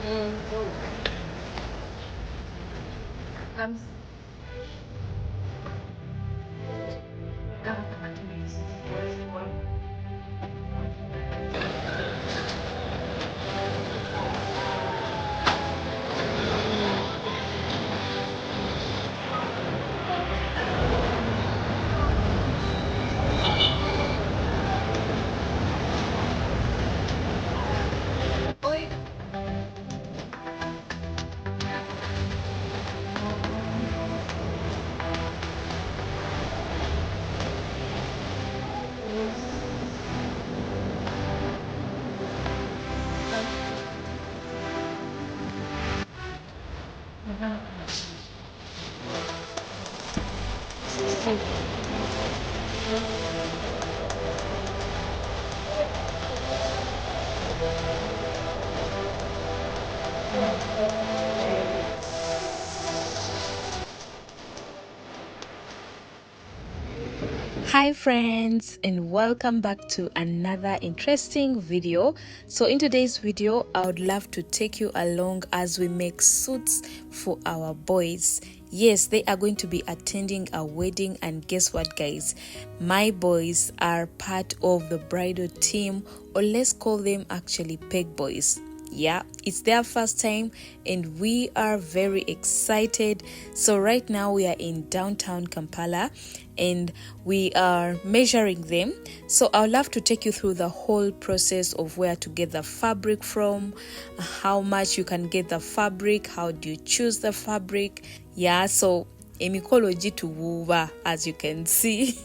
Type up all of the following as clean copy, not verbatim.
I'm Hi friends, and welcome back to another interesting video. So in today's video I would love to take you along as we make suits for our boys. Yes, they are going to be attending a wedding, and guess what guys, my boys are part of the bridal team, or let's call them actually peg boys. Yeah, it's their first time and we are very excited. So right now we are in downtown Kampala and we are measuring them. So I would love to take you through the whole process of where to get the fabric from, how much you can get the fabric, how do you choose the fabric. Yeah, so emikology to wuba, as you can see.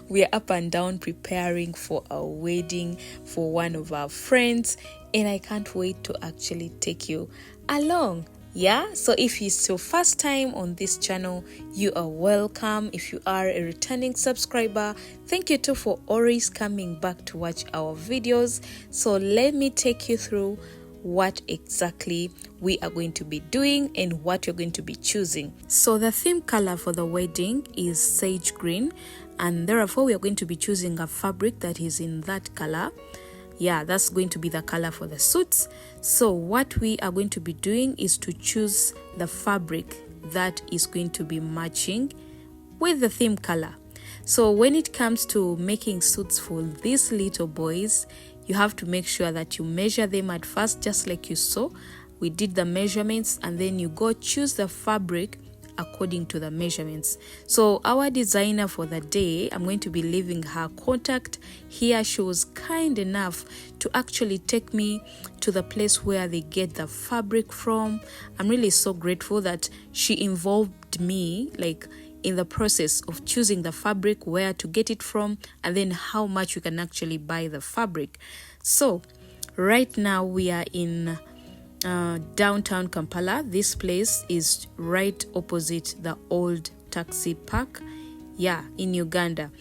We are up and down preparing for a wedding for one of our friends, and I can't wait to actually take you along. Yeah, so if it's your first time on this channel, you are welcome. If you are a returning subscriber, thank you too for always coming back to watch our videos. So let me take you through what exactly we are going to be doing and what you're going to be choosing. So the theme color for the wedding is sage green, and therefore we are going to be choosing a fabric that is in that color. Yeah, that's going to be the color for the suits. So what we are going to be doing is to choose the fabric that is going to be matching with the theme color. So when it comes to making suits for these little boys, you have to make sure that you measure them at first, just like you saw. We did the measurements and then you go choose the fabric according to the measurements. So our designer for the day, I'm going to be leaving her contact here. She was kind enough to actually take me to the place where they get the fabric from. I'm really so grateful that she involved me like in the process of choosing the fabric, where to get it from, and then how much you can actually buy the fabric. So right now we are in downtown Kampala. This place is right opposite the old taxi park, yeah, in Uganda.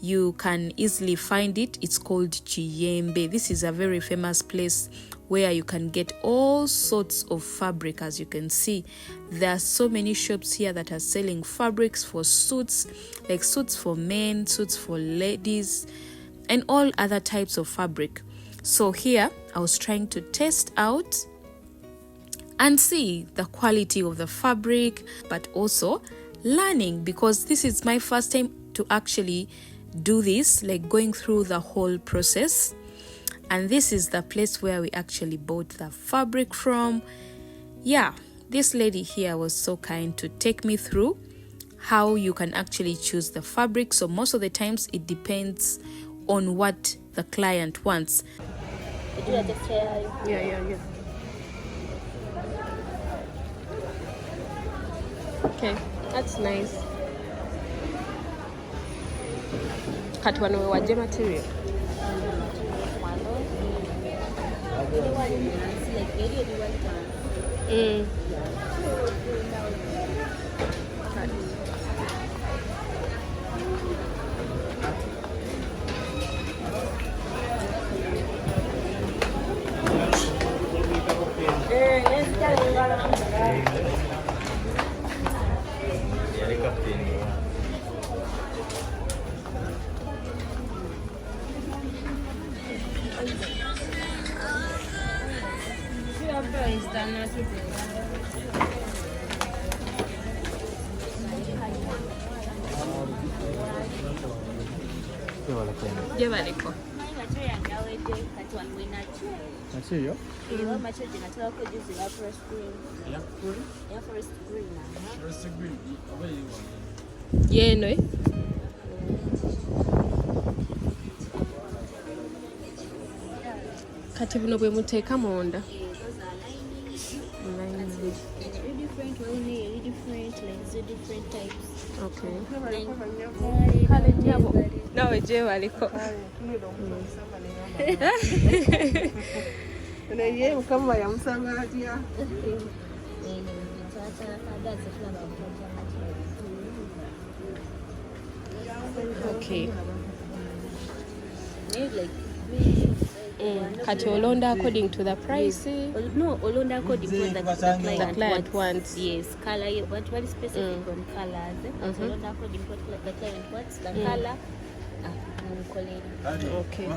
You can easily find it. It's called Chiyembe. This is a very famous place where you can get all sorts of fabric. As you can see, there are so many shops here that are selling fabrics for suits, like suits for men, suits for ladies, and all other types of fabric. So here I was trying to test out and see the quality of the fabric, but also learning, because this is my first time to actually do this, like going through the whole process. And this is the place where we actually bought the fabric from. Yeah, this lady here was so kind to take me through how you can actually choose the fabric. So most of the times it depends on what the client wants. Yeah. Okay, that's nice. Kati wano wewaje material. gye baliko yeeno kati buno bwe muteeka munda kale nyabo nawe gye baliko naye mukama yamusaba atya okay kati olonda according to the price. No, olonda according to the client wants. Yes, color. What very specific on colors. Olonda according to what the client wants. The color. Okay.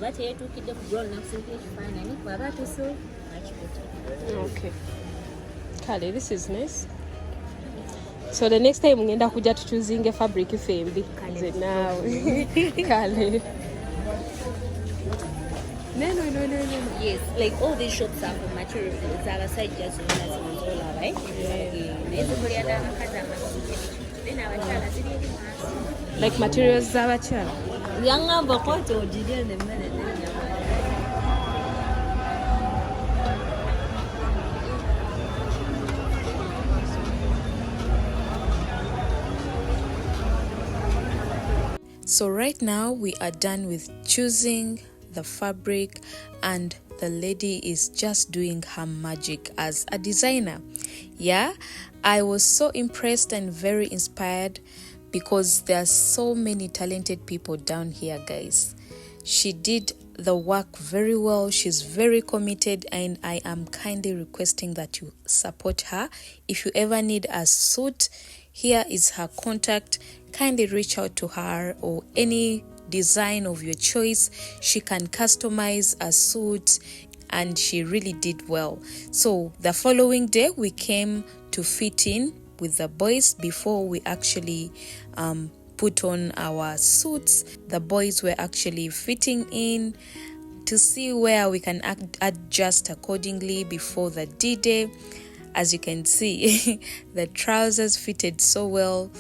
But here to keep the brown up simply fine and if we so much better. Okay. Kale, this is nice. So the next time ngenda kuja tuchuzinge fabric fembi. Kale nawe. Kale. No. Yes, like all these shops are for materials. It's our side just right? Like materials z'abakyala. Yangamba kwate ojirya ne mmere ne So right now we are done with choosing the fabric and the lady is just doing her magic as a designer. Yeah, I was so impressed and very inspired because there are so many talented people down here, guys. She did the work very well. She's very committed and I am kindly requesting that you support her. If you ever need a suit, here is her contact. Kindly reach out to her or any design of your choice. She can customize a suit and she really did well. So the following day we came to fit in with the boys before we actually put on our suits. The boys were actually fitting in to see where we can adjust accordingly before the D-Day. As you can see, the trousers fitted so well.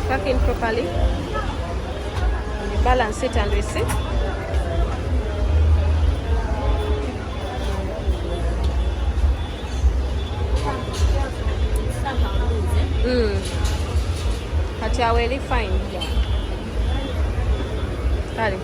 Tuck in properly. Balance it and we see. But you are really fine. Got it.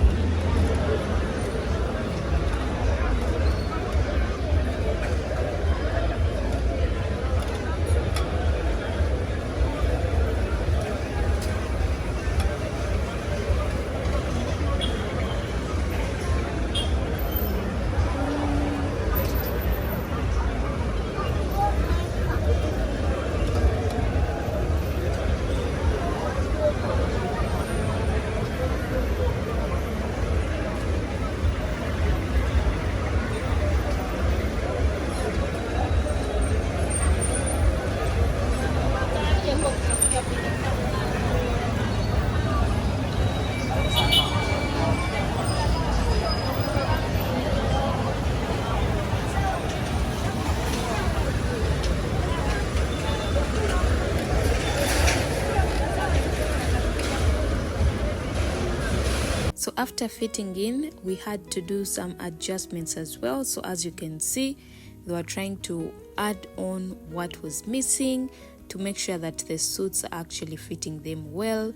So after fitting in, we had to do some adjustments as well. So as you can see, they were trying to add on what was missing to make sure that the suits are actually fitting them well.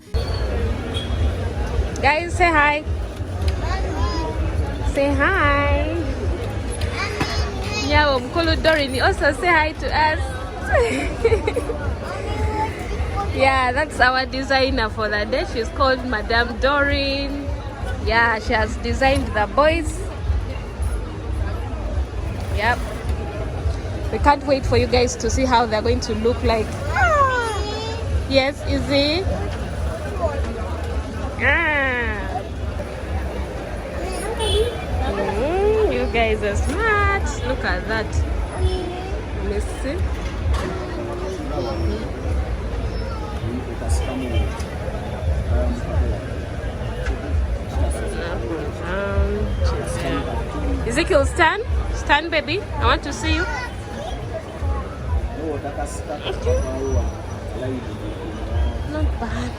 Guys, say hi. Say hi. Yeah, Mkulu Dorin, also say hi to us. Yeah, that's our designer for the day. She's called Madame Doreen. Yeah, she has designed the boys. Yep. We can't wait for you guys to see how they're going to look like. Yes, Izzy? You guys are smart. Look at that. Let's see. Ezekiel, stand. Stand, baby. I want to see you. Not bad.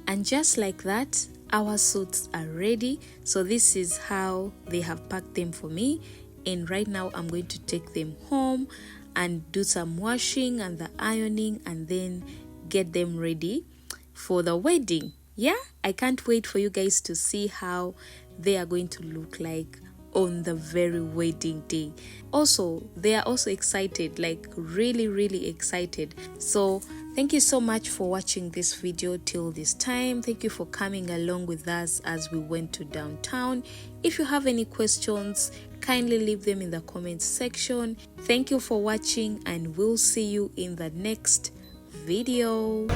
And just like that, our suits are ready. So this is how they have packed them for me, and right now I'm going to take them home and do some washing and the ironing, and then get them ready for the wedding. Yeah, I can't wait for you guys to see how they are going to look like on the very wedding day. Also, they are also excited, like really excited. So thank you so much for watching this video till this time. Thank you for coming along with us as we went to downtown. If you have any questions, kindly leave them in the comments section. Thank you for watching, and we'll see you in the next video.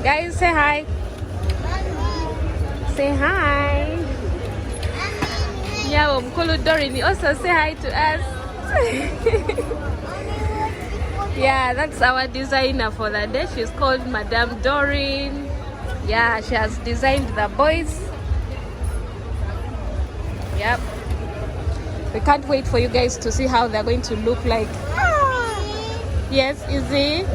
Guys, say hi. Say hi. Yeah, Mkulu Dorin, also say hi to us. Yeah, that's our designer for the day. She's called Madame Doreen. Yeah, she has designed the boys. Yep. We can't wait for you guys to see how they're going to look like. Yes, Izzy?